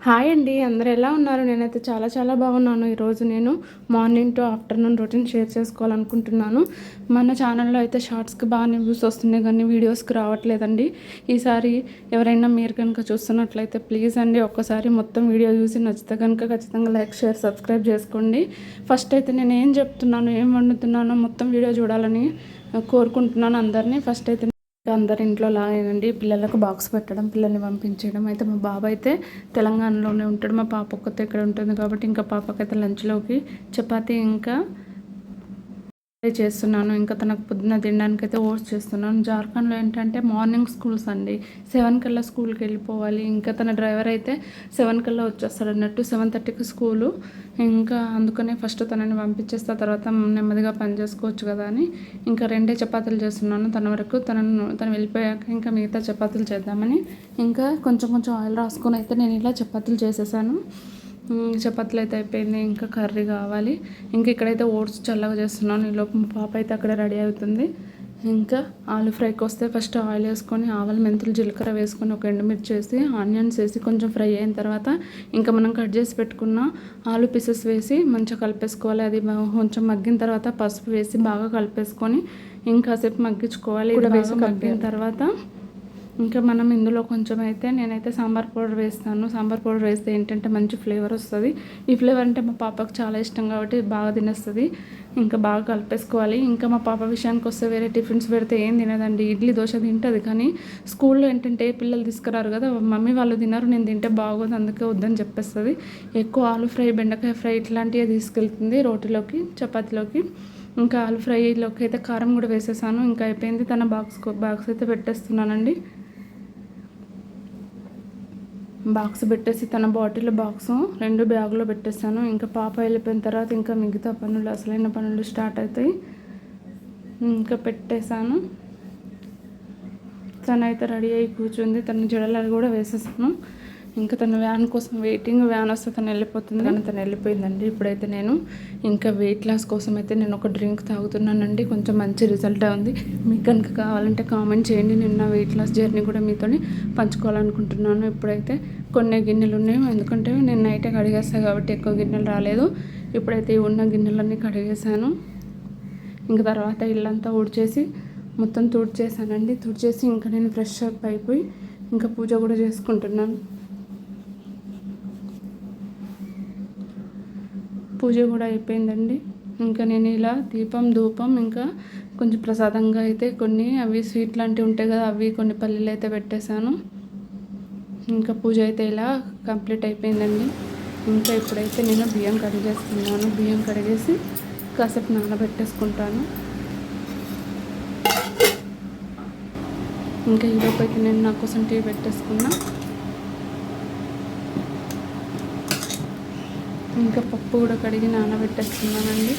Hi అండి, అందరూ ఎలా ఉన్నారు? నేనైతే చాలా చాలా బాగున్నాను. ఈరోజు నేను morning to afternoon routine share చేసుకోవాలనుకుంటున్నాను. మన ఛానల్లో అయితే షార్ట్స్కి బాగానే వ్యూస్ వస్తున్నాయి కానీ వీడియోస్కి రావట్లేదండి. ఈసారి ఎవరైనా మీరు కనుక చూస్తున్నట్లయితే ప్లీజ్ అండి ఒక్కసారి మొత్తం వీడియో చూసి నచ్చితే కనుక ఖచ్చితంగా లైక్, షేర్, సబ్స్క్రైబ్ చేసుకోండి. ఫస్ట్ అయితే నేను ఏం చెప్తున్నాను, ఏం వండుతున్నానో మొత్తం వీడియో చూడాలని కోరుకుంటున్నాను అందరినీ. ఫస్ట్ అయితే అందరి ఇంట్లో లాగేనండి పిల్లలకు బాక్స్ పెట్టడం, పిల్లల్ని పంపించడం. అయితే మా బాబు అయితే తెలంగాణలోనే ఉంటాడు, మా పాప ఒక్కతే ఇక్కడ ఉంటుంది కాబట్టి ఇంకా పాపకైతే లంచ్లోకి చపాతీ ఇంకా చేస్తున్నాను. ఇంకా తనకు పొద్దున్న తినడానికి అయితే ఓట్స్ చేస్తున్నాను. జార్ఖండ్లో ఏంటంటే మార్నింగ్ స్కూల్స్ అండి, 7 కల్లా స్కూల్కి వెళ్ళిపోవాలి. ఇంకా తన డ్రైవర్ అయితే 7 కల్లా వచ్చేస్తాడు అన్నట్టు, 7:30కి స్కూలు. ఇంకా అందుకనే ఫస్ట్ తనని పంపించేస్తా, తర్వాత నెమ్మదిగా పని చేసుకోవచ్చు కదా అని ఇంకా 2 చపాతీలు చేస్తున్నాను తన వరకు. తను వెళ్ళిపోయాక ఇంకా మిగతా చపాతీలు చేద్దామని ఇంకా కొంచెం కొంచెం ఆయిల్ రాసుకొని అయితే నేను ఇలా చపాతీలు చేసేసాను. చపాతీలు అయితే అయిపోయింది, ఇంకా కర్రీ కావాలి. ఇంకా ఇక్కడైతే ఓట్స్ చల్లగా చేస్తున్నాను. ఈలోపు మా పాప అయితే అక్కడ రెడీ అవుతుంది. ఇంకా ఆలు ఫ్రైకి వస్తే ఫస్ట్ ఆయిల్ వేసుకొని ఆవాలు, మెంతులు, జీలకర్ర వేసుకొని ఒక ఎండుమిర్చి వేసి ఆనియన్స్ వేసి కొంచెం ఫ్రై అయిన తర్వాత ఇంకా మనం కట్ చేసి పెట్టుకున్న ఆలు పీసెస్ వేసి మంచిగా కలిపేసుకోవాలి. అది కొంచెం మగ్గిన తర్వాత పసుపు వేసి బాగా కలిపేసుకొని ఇంకాసేపు మగ్గించుకోవాలి. ఇది బాగా మగ్గిన తర్వాత ఇంకా మనం ఇందులో కొంచెం అయితే నేనైతే సాంబార్ పౌడర్ వేస్తాను. సాంబార్ పౌడర్ వేస్తే ఏంటంటే మంచి ఫ్లేవర్ వస్తుంది. ఈ ఫ్లేవర్ అంటే మా పాపకు చాలా ఇష్టం కాబట్టి బాగా తినేస్తుంది. ఇంకా బాగా కలిపేసుకోవాలి. ఇంకా మా పాప విషయానికి వస్తే వేరే టిఫిన్స్ పెడితే ఏం తినదండి. ఇడ్లీ, దోశ తింటుంది కానీ స్కూల్లో ఏంటంటే పిల్లలు తీసుకురారు కదా, మమ్మీ వాళ్ళు తినరు, నేను తింటే బాగోదు అందుకే వద్దని చెప్పేస్తుంది. ఎక్కువ ఆలు ఫ్రై, బెండకాయ ఫ్రై ఇట్లాంటివి తీసుకెళ్తుంది రోటీలోకి, చపాతీలోకి. ఇంకా ఆలు ఫ్రైలోకి అయితే కారం కూడా వేసేసాను. ఇంకా అయిపోయింది. తన బాక్స్ అయితే పెట్టేస్తున్నానండి. బాక్స్ పెట్టేసి తన బాటిల్ బాక్సు 2 బ్యాగులో పెట్టేస్తాను. ఇంకా పాప వెళ్ళిపోయిన తర్వాత ఇంకా మిగతా పనులు, అసలైన పనులు స్టార్ట్ అవుతాయి. ఇంకా పెట్టేశాను. తనైతే రెడీ అయ్యి కూర్చుంది. తన జడలు కూడా వేసేసాను. ఇంకా తన వ్యాన్ కోసం వెయిటింగ్. వ్యాన్ వస్తే తను వెళ్ళిపోతుంది కానీ తను వెళ్ళిపోయిందండి. ఇప్పుడైతే నేను ఇంకా వెయిట్ లాస్ కోసం అయితే నేను ఒక డ్రింక్ తాగుతున్నానండి. కొంచెం మంచి రిజల్ట్ ఉంది. మీకు కనుక కావాలంటే కామెంట్ చేయండి. నేను నా వెయిట్ లాస్ జర్నీ కూడా మీతో పంచుకోవాలనుకుంటున్నాను. ఇప్పుడైతే కొన్ని గిన్నెలు ఉన్నాయి, ఎందుకంటే నేను నైటే కడిగేస్తాను కాబట్టి ఎక్కువ గిన్నెలు రాలేదు. ఇప్పుడైతే ఉన్న గిన్నెలన్నీ కడిగేసాను. ఇంకా తర్వాత ఇల్లంతా ఊడ్చేసి మొత్తం తుడిచేసానండి. తుడిచేసి ఇంకా నేను ఫ్రెష్ అప్ అయిపోయి ఇంకా పూజ కూడా చేసుకుంటున్నాను. పూజ కూడా అయిపోయిందండి. ఇంకా నేను ఇలా దీపం, ధూపం, ఇంకా కొంచెం ప్రసాదంగా అయితే కొన్ని అవి స్వీట్ లాంటివి ఉంటాయి కదా, అవి కొన్ని పల్లీలు అయితే పెట్టేశాను. ఇంకా పూజ అయితే ఇలా కంప్లీట్ అయిపోయిందండి. ఇంకా ఇప్పుడైతే నేను బియ్యం కడిగేస్తున్నాను. బియ్యం కడిగేసి కాసేపు నానబెట్టేసుకుంటాను. ఇంకా ఈలోపు అయితే నేను నా కోసం టీ పెట్టేసుకున్నా. ఇంకా పప్పు కూడా కడిగి నానబెట్టేస్తున్నానండి.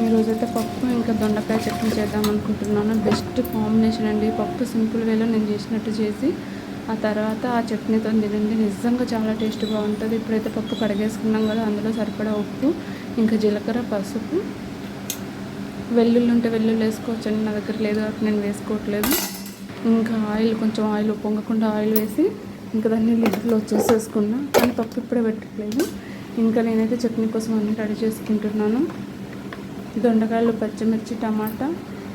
ఈరోజైతే పప్పు ఇంకా దొండకాయ చట్నీ చేద్దాం అనుకుంటున్నాను. బెస్ట్ కాంబినేషన్ అండి. పప్పు సింపుల్ వేలో నేను చేసినట్టు చేసి ఆ తర్వాత ఆ చట్నీతో తినండి, నిజంగా చాలా టేస్ట్ బాగుంటుంది. ఇప్పుడైతే పప్పు కడిగేసుకున్నాం కదా, అందులో సరిపడా ఉప్పు, ఇంకా జీలకర్ర, పసుపు, వెల్లుల్లి ఉంటే వెల్లుల్లి వేసుకోవచ్చండి. నా దగ్గర లేదు కాబట్టి నేను వేసుకోవట్లేదు. ఇంకా ఆయిల్, కొంచెం ఆయిల్ పొంగకుండా ఆయిల్ వేసి ఇంకా దాన్ని లిడ్లో వచ్చేసేసుకున్నా. కానీ పప్పు ఇప్పుడే పెట్టట్లేదు. ఇంకా నేనైతే చట్నీ కోసం అన్నీ రెడీ చేసుకుంటున్నాను. దొండకాయలు, పచ్చిమిర్చి, టమాటా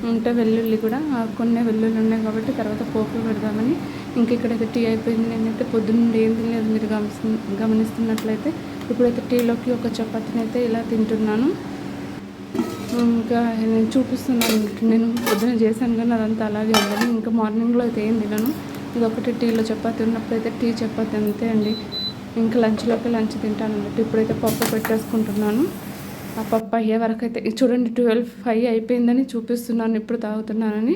ఉంటే వెల్లుల్లి కూడా కొన్ని వెల్లుల్లి ఉన్నాయి కాబట్టి తర్వాత పోపులు పెడదామని. ఇంకా ఇక్కడైతే టీ అయిపోయింది. నేనైతే పొద్దున్న ఏం తినలేదు, మీరు గమనిస్తున్నట్లయితే. ఇప్పుడైతే టీలోకి ఒక చపాతీని అయితే ఇలా తింటున్నాను. ఇంకా నేను చూపిస్తున్నాను, నేను పొద్దున చేశాను కానీ అదంతా అలాగే ఉందని. ఇంకా మార్నింగ్లో అయితే ఏం తినను. ఇది ఒకటి టీలో చపాతీ ఉన్నప్పుడు అయితే టీ, చపాతీ అంతే అండి. ఇంకా లంచ్లోకి లంచ్ తింటాను అన్నట్టు. ఇప్పుడైతే పప్పు పెట్టేసుకుంటున్నాను. ఆ పప్పు అయ్యే వరకు అయితే చూడండి 12:05 అయిపోయిందని చూపిస్తున్నాను, ఇప్పుడు తాగుతున్నానని.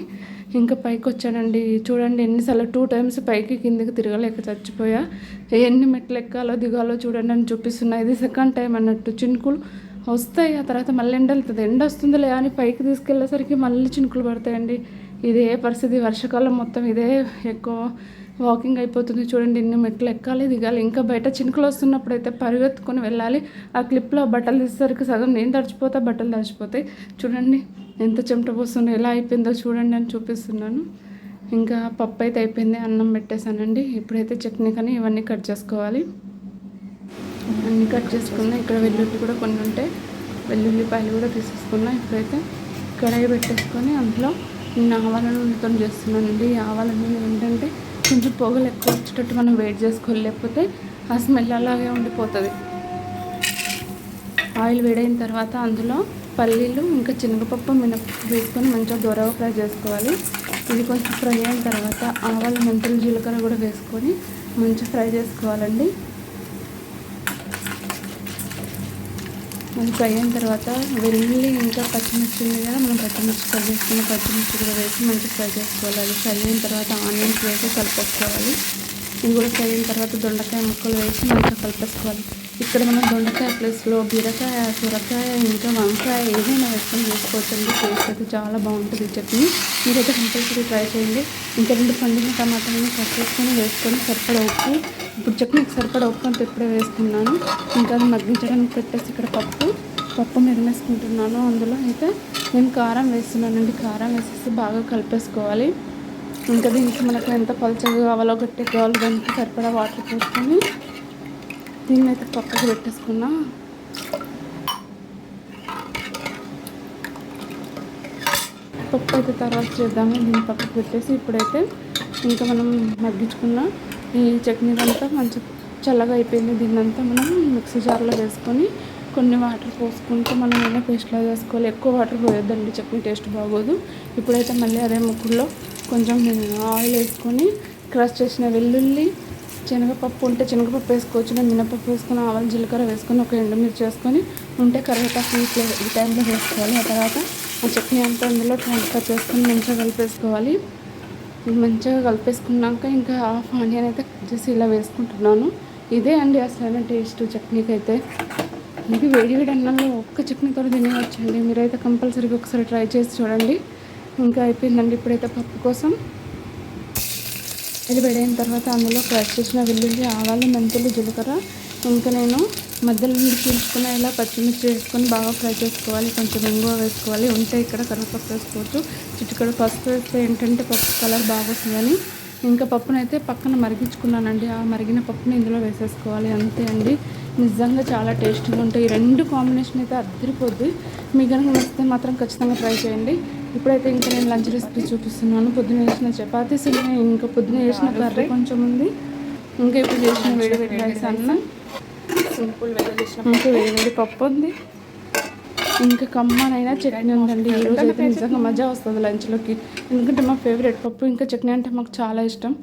ఇంకా పైకి వచ్చానండి. చూడండి ఎన్నిసార్లు 2 టైమ్స్ పైకి కిందికి తిరగలేక చచ్చిపోయా. ఎన్ని మెట్లు ఎక్కాలో దిగాలో చూడండి అని చూపిస్తున్నా. ఇది సెకండ్ టైం అన్నట్టు. చినుకులు వస్తాయి, ఆ తర్వాత మళ్ళీ ఎండ వెళ్తుంది. ఎండ వస్తుందిలే అని పైకి తీసుకెళ్ళేసరికి మళ్ళీ చినుకులు పడతాయండి. ఇదే పరిస్థితి, వర్షాకాలం మొత్తం ఇదే ఎక్కువ వాకింగ్ అయిపోతుంది. చూడండి ఇన్ని మెట్లు ఎక్కాలి, దిగాలి. ఇంకా బయట చినుకులు వస్తున్నప్పుడు అయితే పరిగెత్తుకొని వెళ్ళాలి. ఆ క్లిప్లో బట్టలు తీసేసరికి సగం నేను తడిచిపోతా, బట్టలు తడిచిపోతాయి. చూడండి ఎంత చెమట పోస్తుందో, ఎలా అయిపోయిందో చూడండి అని చూపిస్తున్నాను. ఇంకా పప్పు అయితే అయిపోయింది, అన్నం పెట్టేశానండి. ఇప్పుడైతే చట్నీ కానీ ఇవన్నీ కట్ చేసుకోవాలి. అన్నీ కట్ చేసుకున్నా. ఇక్కడ వెల్లుల్లి కూడా కొన్ని ఉంటాయి, వెల్లుల్లిపాయలు కూడా తీసేసుకున్నా. ఇప్పుడైతే కడాయి పెట్టేసుకొని అందులో నేను ఆవాల నూనెతో చేస్తున్నానండి. ఈ ఆవాల నూనె ఏంటంటే కొంచెం పొగలు ఎక్కువ వచ్చేటట్టు మనం వెయిట్ చేసుకోవాలి, లేకపోతే ఆ స్మెల్ అలాగే ఉండిపోతుంది. ఆయిల్ వేడైన తర్వాత అందులో పల్లీలు ఇంకా శనగపప్పు మినపప్పు వేసుకొని మంచిగా దూరగా ఫ్రై చేసుకోవాలి. ఇది కొంచెం ఫ్రై అయిన తర్వాత ఆవాలు మెంతులు జీలకర్ర కూడా వేసుకొని మంచిగా ఫ్రై చేసుకోవాలండి. అది ఫ్రై అయిన తర్వాత వెల్లుల్లి ఇంకా పచ్చిమిర్చి ఉంది కదా, మనం పచ్చిమిర్చి ఫ్రై చేసుకున్న పచ్చిమిర్చి కూడా వేసి మంచిగా ఫ్రై చేసుకోవాలి. అది ఫ్రై అయిన తర్వాత ఆనియన్స్ వేసి కలిపేసుకోవాలి. ఇది కూడా ఫ్రై అయిన తర్వాత దొండకాయ ముక్కలు వేసి మంచిగా కలిపేసుకోవాలి. ఇక్కడ మనం దొండకాయ ప్లేస్లో బీరకాయ, సొరకాయ ఇంకా వంకాయ ఏదైనా వేసుకొని వేసుకోవచ్చండి. టేస్ట్ అయితే చాలా బాగుంటుంది ఈ చట్నీ. మీరైతే కంపల్సరీ ట్రై చేయండి. ఇంకా 2 పండిన టమాటాలను కట్ చేసుకొని వేసుకొని సరిపడా ఉప్పు, ఇప్పుడు చట్నీకి సరిపడా ఉప్పు అంతా ఇప్పుడే వేసుకున్నాను. ఇంకా అది మగ్గించడానికి పెట్టేసి ఇక్కడ పప్పు మెరిమేసుకుంటున్నాను. అందులో అయితే నేను కారం వేస్తున్నానండి. కారం వేసేసి బాగా కలిపేసుకోవాలి. ఇంకా దీనికి మనకు ఎంత పలుచగా కావాలో గట్టిగా కావాలో దానికి సరిపడా వాటర్ పోసుకొని దీన్ని అయితే పక్కకు పెట్టేసుకున్నా. పప్పు అయితే తర్వాత చేద్దాము. దీన్ని పక్కకు పెట్టేసి ఇప్పుడైతే ఇంకా మనం మగ్గించుకున్న ఈ చట్నీ అంతా మంచి చల్లగా అయిపోయింది. దీన్నంతా మనం మిక్సీ జార్లో వేసుకొని కొన్ని వాటర్ పోసుకుంటూ మనం ఏమైనా పేస్ట్లా చేసుకోవాలి. ఎక్కువ వాటర్ పోయొద్దండి, చట్నీ టేస్ట్ బాగోదు. ఇప్పుడైతే మళ్ళీ అదే ముక్కుల్లో కొంచెం ఆయిల్ వేసుకొని క్రష్ చేసిన వెల్లుల్లి, శనగపప్పు ఉంటే శనగపప్పు వేసుకోవచ్చు, నేను మినపప్పు వేసుకొని ఆవాలు జీలకర్ర వేసుకొని ఒక ఎండుమిర్చి వేసుకొని ఉంటే కరివేపాకు ఈ టైంలో వేసుకోవాలి. ఆ తర్వాత ఆ చట్నీ అంతా అందులో ట్రాన్స్ఫర్ చేసుకొని మంచిగా కలిపేసుకోవాలి. మంచిగా కలిపేసుకున్నాక ఇంకా హాఫ్ ఆనియన్ అయితే కట్ చేసి ఇలా వేసుకుంటున్నాను. ఇదే అండి అసలైన టేస్ట్ చట్నీకి అయితే. ఇది వేడి అన్నంలో ఒక్క చట్నీతో తినేయచ్చండి. మీరైతే కంపల్సరీగా ఒకసారి ట్రై చేసి చూడండి. ఇంకా అయిపోయిందండి. ఇప్పుడైతే పప్పు కోసం ఇది వేడైన తర్వాత అందులో క్రష్ చేసిన వెల్లుల్లి, ఆవాలు, మెంతులు, జీలకర్ర ఇంకా నేను మధ్యలో నుండి చీల్చుకున్న ఇలా పచ్చిమిర్చి వేసుకొని బాగా ఫ్రై చేసుకోవాలి. కొంచెం ఇంగువ వేసుకోవాలి, ఉంటే ఇక్కడ కరివేపాకు వేసుకోవచ్చు. చిటికెడు పసుపు వేస్తే ఏంటంటే పప్పు కలర్ బాగా వస్తుందని ఇంకా పప్పునైతే పక్కన మరిగించుకున్నానండి. ఆ మరిగిన పప్పుని ఇందులో వేసేసుకోవాలి. అంతే అండి, నిజంగా చాలా టేస్టీగా ఉంటాయి. ఈ 2 కాంబినేషన్ అయితే అద్దరిపోద్ది. మీకు కనుక నచ్చితే మాత్రం ఖచ్చితంగా ట్రై చేయండి. ఇప్పుడైతే ఇంకా నేను లంచ్ రెసిపీ చూపిస్తున్నాను. పొద్దున వేసిన చపాతీస్ ఉన్నాయి, ఇంకా పొద్దున వేసిన కర్రీ కొంచెం ఉంది, ఇంకా ఇప్పుడు చేసిన వేడి రైస్ అన్నం, సింపుల్ ఇంకా వేడి పప్పు ఉంది, ఇంకా కమ్మనైనా చట్నీ ఉందండి. ఈరోజు అయితే నిజంగా మజా వస్తుంది లంచ్లోకి. ఎందుకంటే మా ఫేవరెట్ పప్పు ఇంకా చట్నీ అంటే మాకు చాలా ఇష్టం.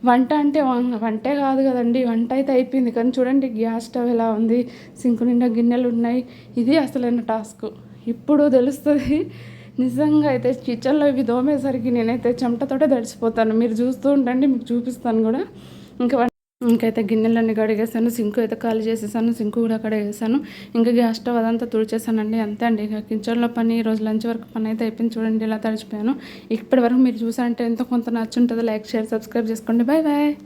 వంట అంటే వంటే కాదు కదండి, వంట అయితే అయిపోయింది. కానీ చూడండి గ్యాస్ స్టవ్ ఎలా ఉంది, సింకు నిండా గిన్నెలు ఉన్నాయి. ఇది అసలైన టాస్క్. ఇప్పుడు తెలుస్తుంది నిజంగా. అయితే కిచెన్లో ఇవి దోమేసరికి నేనైతే చెమటతోటే తడిసిపోతాను. మీరు చూస్తూ ఉండండి, మీకు చూపిస్తాను కూడా. ఇంకైతే గిన్నెలన్నీ కడిగేసాను, సింకు అయితే ఖాళీ చేసేసాను, సింకు కూడా కడిగేసాను. ఇంకా గ్యాస్ స్టవ్ అదంతా తుడిచేసానండి. అంతే అండి, ఇక కిచెన్లో పని ఈరోజు లంచ్ వరకు పని అయితే అయిపోయింది. చూడండి ఇలా తడిచిపోయాను. ఇప్పటి వరకు మీరు చూసారంటే ఎంతో కొంత నచ్చుంటుంది. లైక్, షేర్, సబ్స్క్రైబ్ చేసుకోండి. Bye bye.